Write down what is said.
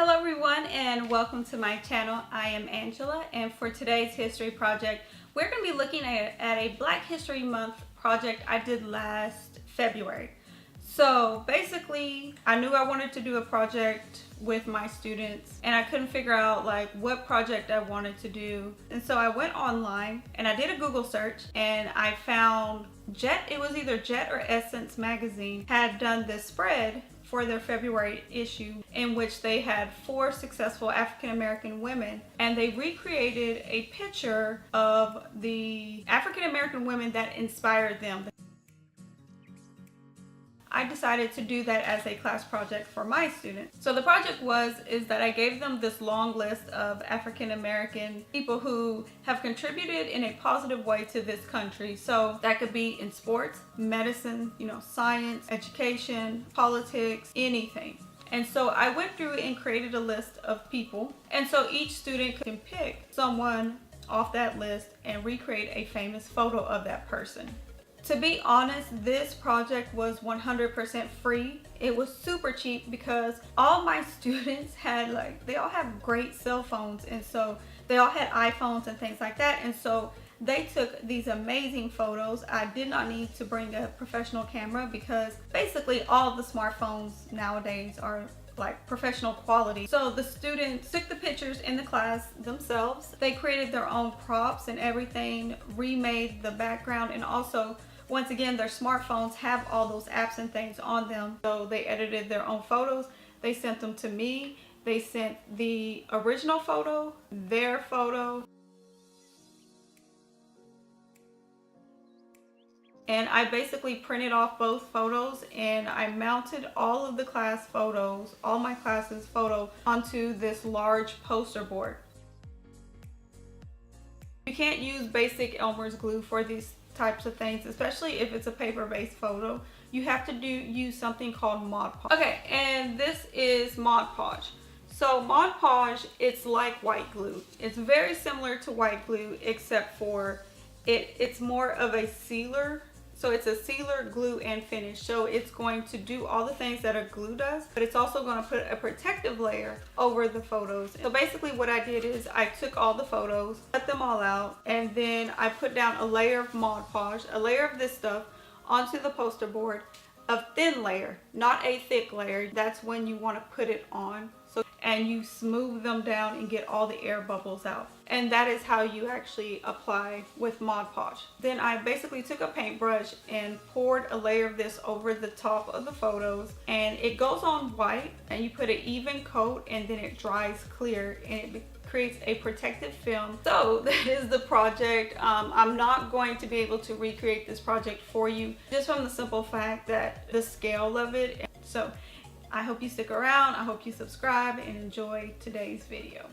Hello everyone and welcome to my channel. I am Angela, and for today's history project we're going to be looking at a Black History Month project I did last February. So basically I knew I wanted to do a project with my students and I couldn't figure out like what project I wanted to do, and so I went online and I did a Google search and I found it was either Jet or Essence magazine had done this spread for their February issue in which they had 4 successful African American women, and they recreated a picture of the African American women that inspired them. I decided to do that as a class project for my students. So the project is that I gave them this long list of African American people who have contributed in a positive way to this country. So that could be in sports, medicine, science, education, politics, anything. And so I went through and created a list of people. And so each student can pick someone off that list and recreate a famous photo of that person. To be honest, this project was 100% free. It was super cheap because all my students they all have great cell phones, and so they all had iPhones and things like that, and so they took these amazing photos. I did not need to bring a professional camera because basically all the smartphones nowadays are like professional quality. So the students took the pictures in the class themselves. They created their own props and everything, remade the background, and also once again, their smartphones have all those apps and things on them. So they edited their own photos. They sent them to me. They sent the original photo, their photo. And I basically printed off both photos and I mounted all of the class photos, all my class's photo, onto this large poster board. You can't use basic Elmer's glue for these types of things, especially if it's a paper-based photo. You have to use something called Mod Podge. Okay, and this is Mod Podge. So Mod Podge, it's like white glue. It's very similar to white glue except for it's more of a sealer. So it's a sealer, glue, and finish. So it's going to do all the things that a glue does, but it's also going to put a protective layer over the photos. So basically what I did is I took all the photos, cut them all out, and then I put down a layer of Mod Podge, a layer of this stuff onto the poster board, a thin layer, not a thick layer. That's when you want to put it on. And you smooth them down and get all the air bubbles out. And that is how you actually apply with Mod Podge. Then I basically took a paintbrush and poured a layer of this over the top of the photos, and it goes on white, and you put an even coat, and then it dries clear, and it creates a protective film. So that is the project. I'm not going to be able to recreate this project for you just from the simple fact that the scale of it. So I hope you stick around. I hope you subscribe and enjoy today's video.